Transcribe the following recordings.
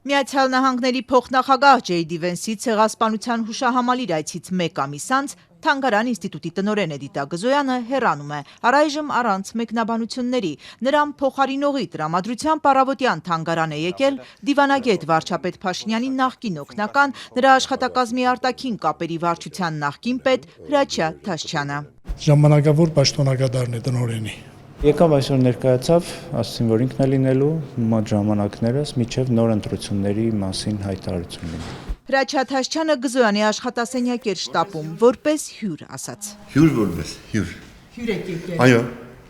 Միացյալ Նահանգների փոխնախագահ Ջեյդի Վենսի ցեղասպանության հուշահամալիր այցից մեկ ամիս անց Թանգարան ինստիտուտի տնօրեն Էդիտա Գզոյանը հեռանում է, առայժմ առանց մեկնաբանությունների։ Նրան փոխարինողի տրամադրությամբ առավոտյան Թանգարան է եկել դիվանագետ վարչապետ Փաշինյանի նախկին օգնական, նրա աշխատակազմի արտաքին կապերի վարչության նախկին պետ Հրաչյա Թաշչյանը։ Ժամանակավոր պաշտոնակատարն է տնօրենի։ Եկավ այսօր ներկայացավ, ասացին, որ ինքն է լինելու մոտ ժամանակներս միջև նոր ընտրությունների մասին հայտարարություն լինի։ Հրաչյա Թաշչյանը Գզոյանի աշխատասենյակ էր շտապում, որպես հյուր ասաց։ Հյուր որպես, հյուր։ Հյուր եք եկել։ Այո,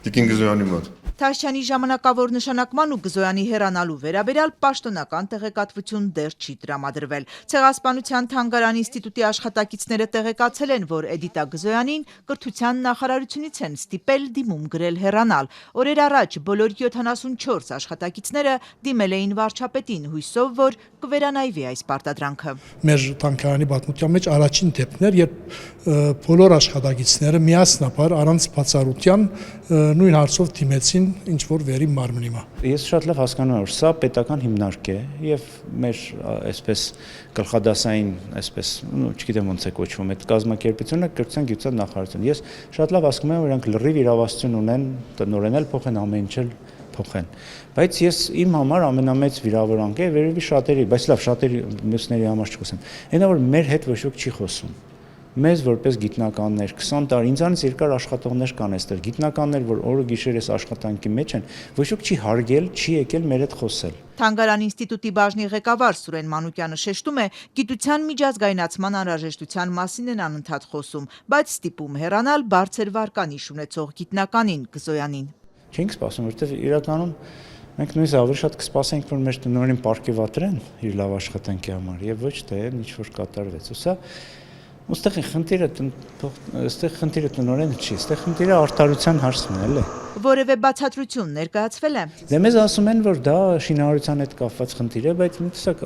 Տիկին Գզոյանի մոտ։ Թաշչյանի ժամանակավոր նշանակման ու Գզոյանի հեռանալու վերաբերյալ պաշտոնական տեղեկատվություն դեռ չի տրամադրվել։ Ցեղասպանության Թանգարան ինստիտուտի աշխատակիցները տեղեկացել են, որ Էդիտա Գզոյանին կրթության նախարարությունից են ստիպել դիմում գրել հեռանալ։ Օրեր առաջ բոլոր 74 աշխատակիցները դիմել էին վարչապետին, հույսով, որ կվերանայվի այս պարտադրանքը։ Մեր Թանգարանի պատմության մեջ առաջին դեպքն էր, երբ բոլոր աշխատակիցները միասնաբար առանց բացառության նույն հարցով դիմեցին ինչ որ վերի մարմնի մա։ Ես շատ լավ հասկանում եմ, որ սա պետական հիմնարկ է եւ մեր այսպես գլխադասային, այսպես, չգիտեմ ոնց է կոչվում, այդ կազմակերպությունը կրթության գիտության նախարարություն։ Ես շատ լավ հասկանում եմ, որ իրանք լրիվ իրավասություն ունեն տնօրեն էլ փոխեն, ամեն ինչ էլ փոխեն։ Բայց ես իմ համար ամենամեծ վիրավորանք է վերևի շատերի, բայց լավ շատերի մյուսների համար չխոսեմ։ Այնա որ մեր հետ ոչ ոք չի խոսում։ Մեզ որպես գիտնականներ 20 տարի ինձանից երկար աշխատողներ կան այստեղ, գիտնականներ, որ օրը գիշեր այս աշխատանքի մեջ են, ոչ ոք չի հարգել, չի եկել մեր հետ խոսել։ Թանգարան ինստիտուտի բաժնի ղեկավար Սուրեն Մանուկյանը շեշտում է, գիտության միջազգայնացման անհրաժեշտության մասին են անընդհատ խոսում, բայց ստիպում հեռանալ բարձր վարկանիշ ունեցող գիտնականին Գզոյանին։ Չենք սպասում, որովհետև իրականում մենք նույնիսկ ավելի շատ կսպասենք, որ մեր տնօրենին պարգևատրեն իր լավ աշխատանքի համար եւ ոչ թե ինչ որ կատարվեց։ Ու սա Ոստեղ խնդիրը տնօրենը չի, այստեղ խնդիրը արդարության հարցն է, էլի։ Որևէ բացատրություն ներկայացվել է։ Դե մեզ ասում են, որ դա շինարարության հետ կապված խնդիր է, բայց ինքսակ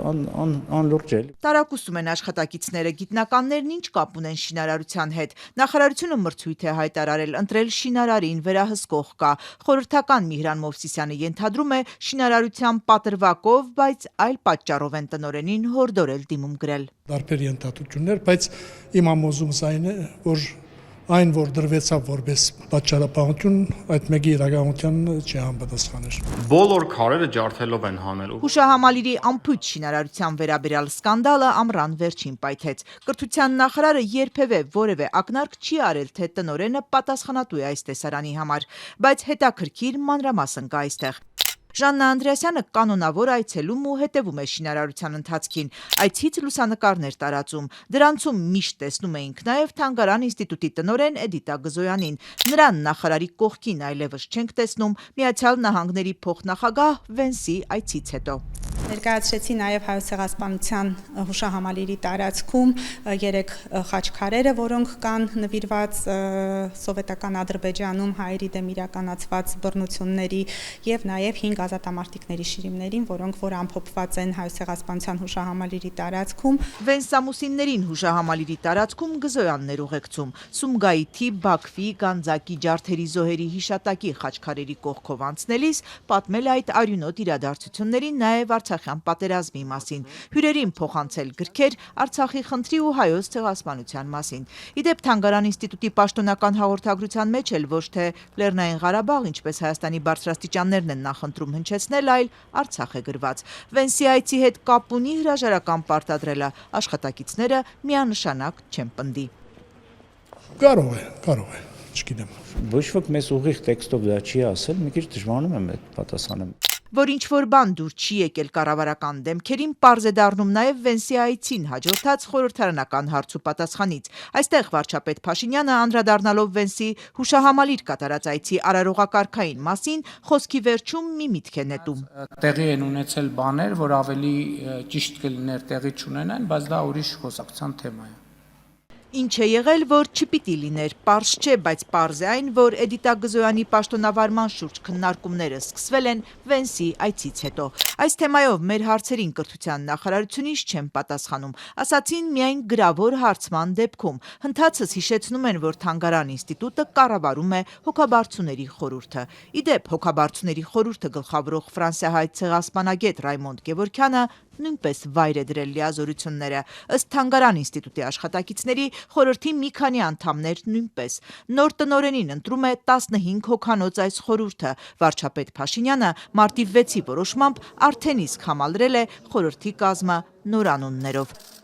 անլուրջ է։ Տարակուսում են աշխատակիցները, գիտնականներն ինչ կապ ունեն շինարարության հետ։ Նախարարությունը մրցույթ է հայտարարել, ընտրել շինարարին վերահսկող կա։ Խորհրդական Միհրան Մովսիսյանը ենթադրում է շինարարության պատրվակով, բայց այլ պատճառով են տնօրենին հորդորել դիմում գրել։ Տարբեր ենթադրություններ, բայց իմ համոզումս այն է, որ այն, որ դրվեցավ որպես պատճառաբանություն, այդ մեկի իրականության չի համապատասխաներ։ Բոլոր քարերը ջարդելով են հանել։ Հուշահամալիրի անփույթ շինարարության վերաբերյալ սկանդալը ամռան վերջին պայթեց։ Կրթության նախարարը երբևէ որևէ ակնարկ չի արել, թե տնօրենը պատասխանատու է այս տեսարանի համար, բայց հետաքրքիր մանրամասն կա այստեղ։ Ժաննա Անդրեասյանը կանոնավոր այցելում ու հետևում է շինարարության ընթացքին, այցից լուսանկարներ տարածում, դրանցում միշտ տեսնում էինք նաև Թանգարան ինստիտուտի տնօրեն Էդիտա Գզոյանին, նրան նախարարի կողքին այլևս չենք տեսնում Միացյալ Նահանգների փոխնախագահ Վենսի այցից հետո։ Ներկայացրեցի նաև հայոց ցեղասպանության հուշահամալիրի տարածքում 3 խաչքարերը, որոնք կան նվիրված սովետական Ադրբեջանում հայերի դեմ իրականացված բռնությունների եւ նաև 5 ազատամարտիկների շիրիմներին, որոնք որ ամփոփված են հայոց ցեղասպանության հուշահամալիրի տարածքում։ Վենսամուսիններին հուշահամալիրի տարածքում Գզոյաններ ուղեկցում, Սումգայիթի, Բաքվի, Գանձակի ջարդերի զոհերի հիշատակի խաչքարերի կողքով անցնելիս պատմել այդ արյունոտ իրադարձություններին նաև Արցախյան պատերազմի մասին, հյուրերին փոխանցել գրքեր Արցախի խնդրի ու հայոց ցեղասպանության մասին։ Իդեպ Թանգարան ինստիտուտի պաշտոնական հաղորդագրության մեջ էլ ոչ թե Լեռնային Ղարաբաղ, ինչպես Հայաստանի բարձրաստիճաններն են նախընտրում հնչեցնել, այլ Արցախ է գրված։ Վենսի այցի հետ կապ ունի հրաժարական պարտադրելը, աշխատակիցները միանշանակ չեն պնդի։ Կարող է, չգիտեմ։ Ոչ ոք մեզ ուղիղ տեքստով դա չի ասել, մի քիչ դժվարանում եմ այդ պատասխանը։ Որ ինչ-որ բան դուր չի եկել կառավարական դեմքերին, պարզ է դառնում նաև Վենսի այցին հաջորդած խորհրդարանական հարց ու պատասխանից։ Այստեղ վարչապետ Փաշինյանը անդրադառնալով Վենսի հուշահամալիր կատարած այցի արարողակարգային մասին, խոսքի վերջում մի միտք է նետում։ Տեղի են ունեցել բաներ, որ ավելի ճիշտ կլիներ տեղի չունենան, բայց դա ուրիշ խոսակցության թեմա է։ Ինչ է եղել, որ չպիտի լիներ, պարզ չէ, բայց պարզ է այն, որ Էդիտա Գզոյանի պաշտոնավարման շուրջ քննարկումները սկսվել են Վենսի այցից հետո։ Այս թեմայով մեր հարցերին կրթության նախարարությունից չեն պատասխանում, ասացին միայն գրավոր հարցման դեպքում։ Հնդածս հիշեցնում են, որ Թանգարան ինստիտուտը կառավարում է հոգաբարձուների խորհուրդը։ Իդեպ հոգաբարձուների խորհուրդը գլխավորող ֆրանսիահայ ցեղասպանագետ Ռայմոնդ Գևորգյանը նույնպես վայր է դրել լիազորությունները։ Ըստ Թանգարան ինստիտուտի աշխատակիցների, խորհրդի մի քանի անդամներ նույնպես։ Նոր տնօրենին ընտրում է 15 հոգանոց այս խորհուրդը։ Վարչապետ Փաշինյանը մարտի 6-ի որոշմամբ արդեն իսկ համալրել է խորհրդի կազմը նորանուններով։